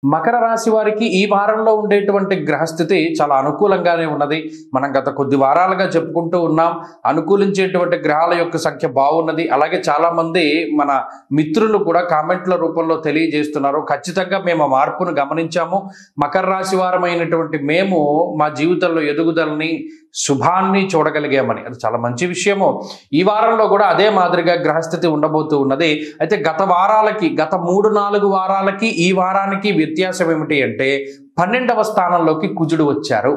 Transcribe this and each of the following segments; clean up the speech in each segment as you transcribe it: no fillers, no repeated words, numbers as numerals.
మకర రాశి వారికి ఈ వారంలో ఉండేటువంటి గ్రహస్థితి చాలా అనుకూలంగానే ఉన్నది. మనం గత కొద్ది వారాలుగా చెప్పుకుంటూ ఉన్నాం. అనుకూలించేటువంటి గ్రహాల యొక్క సంఖ్య బాగున్నది. అలాగే చాలామంది మన మిత్రులు కూడా కామెంట్ల రూపంలో తెలియజేస్తున్నారు. ఖచ్చితంగా మేము ఆ మార్పును గమనించాము. మకర రాశి వారమైనటువంటి మేము మా జీవితంలో ఎదుగుదలని, శుభాన్ని చూడగలిగామని. అది చాలా మంచి విషయము. ఈ వారంలో కూడా అదే మాదిరిగా గ్రహస్థితి ఉండబోతూ ఉన్నది. అయితే గత 3-4 వారాలకి ఈ వారానికి వ్యత్యాసం ఏమిటి అంటే 12వ స్థానంలోకి కుజుడు వచ్చారు.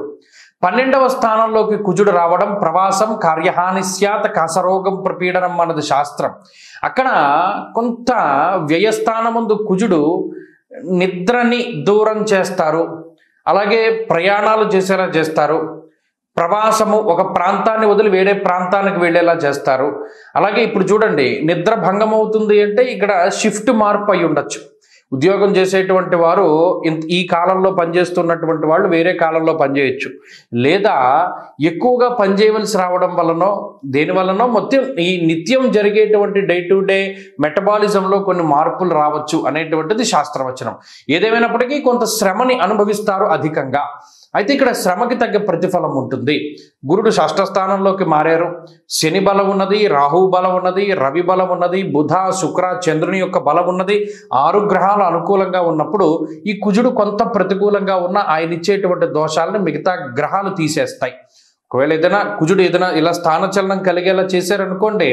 12వ స్థానంలోకి కుజుడు రావడం ప్రవాసం కార్యహాని స్యాత్ కాసరోగం ప్రపీడనం అన్నది శాస్త్రం. అక్కడ కొంత వ్యయస్థానముందు కుజుడు నిద్రని దూరం చేస్తారు, అలాగే ప్రయాణాలు చేసేలా చేస్తారు, ప్రవాసము ఒక ప్రాంతాన్ని వదిలి వేరే ప్రాంతానికి వెళ్ళేలా చేస్తారు. అలాగే ఇప్పుడు చూడండి, నిద్ర భంగం అవుతుంది అంటే ఇక్కడ షిఫ్ట్ మార్పు అయి ఉండొచ్చు. ఉద్యోగం చేసేటువంటి వారు ఈ కాలంలో పనిచేస్తున్నటువంటి వాళ్ళు వేరే కాలంలో పనిచేయచ్చు, లేదా ఎక్కువగా పనిచేయవలసి రావడం వలనో దేనివల్లనో మొత్తం ఈ నిత్యం జరిగేటువంటి డే టు డే మెటబాలిజంలో కొన్ని మార్పులు రావచ్చు అనేటువంటిది శాస్త్రవచనం. ఏదేమైనప్పటికీ కొంత శ్రమని అనుభవిస్తారు అధికంగా. అయితే ఇక్కడ శ్రమకి తగ్గ ప్రతిఫలం ఉంటుంది. గురుడు షష్ఠ స్థానంలోకి మారారు. శని బలం ఉన్నది, రాహు బలం ఉన్నది, రవి బలం ఉన్నది, బుధ శుక్ర చంద్రుని యొక్క బలం ఉన్నది. 6 గ్రహాలు అనుకూలంగా ఉన్నప్పుడు ఈ కుజుడు కొంత ప్రతికూలంగా ఉన్న ఆయన ఇచ్చేటువంటి దోషాలను మిగతా గ్రహాలు తీసేస్తాయి. ఒకవేళ కుజుడు ఇలా స్థానచలనం కలిగేలా చేశారనుకోండి,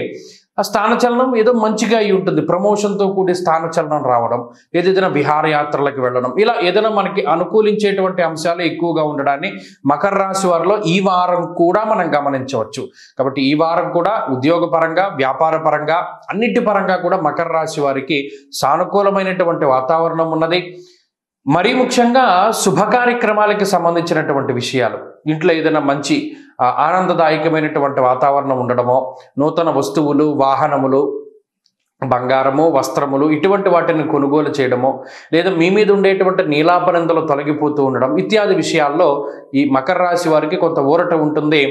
ఆ స్థానచలనం ఏదో మంచిగా అయి ఉంటుంది. ప్రమోషన్తో కూడి స్థానచలనం రావడం, ఏదైనా విహారయాత్రలకు వెళ్ళడం, ఇలా ఏదైనా మనకి అనుకూలించేటువంటి అంశాలు ఎక్కువగా ఉండడాన్ని మకర రాశి వారిలో ఈ వారం కూడా మనం గమనించవచ్చు. కాబట్టి ఈ వారం కూడా ఉద్యోగపరంగా, వ్యాపార పరంగా, అన్నిటి పరంగా కూడా మకర రాశి వారికి సానుకూలమైనటువంటి వాతావరణం ఉన్నది. మరీ ముఖ్యంగా శుభ కార్యక్రమాలకి సంబంధించినటువంటి విషయాలు, ఇంట్లో ఏదైనా మంచి ఆనందదాయకమైనటువంటి వాతావరణం ఉండడమో, నూతన వస్తువులు, వాహనములు, బంగారము, వస్త్రములు ఇటువంటి వాటిని కొనుగోలు చేయడమో, లేదా మీ మీద ఉండేటువంటి నీలాపనిందలు తొలగిపోతూ ఉండడం ఇత్యాది విషయాల్లో ఈ మకర రాశి వారికి కొంత ఊరట ఉంటుంది.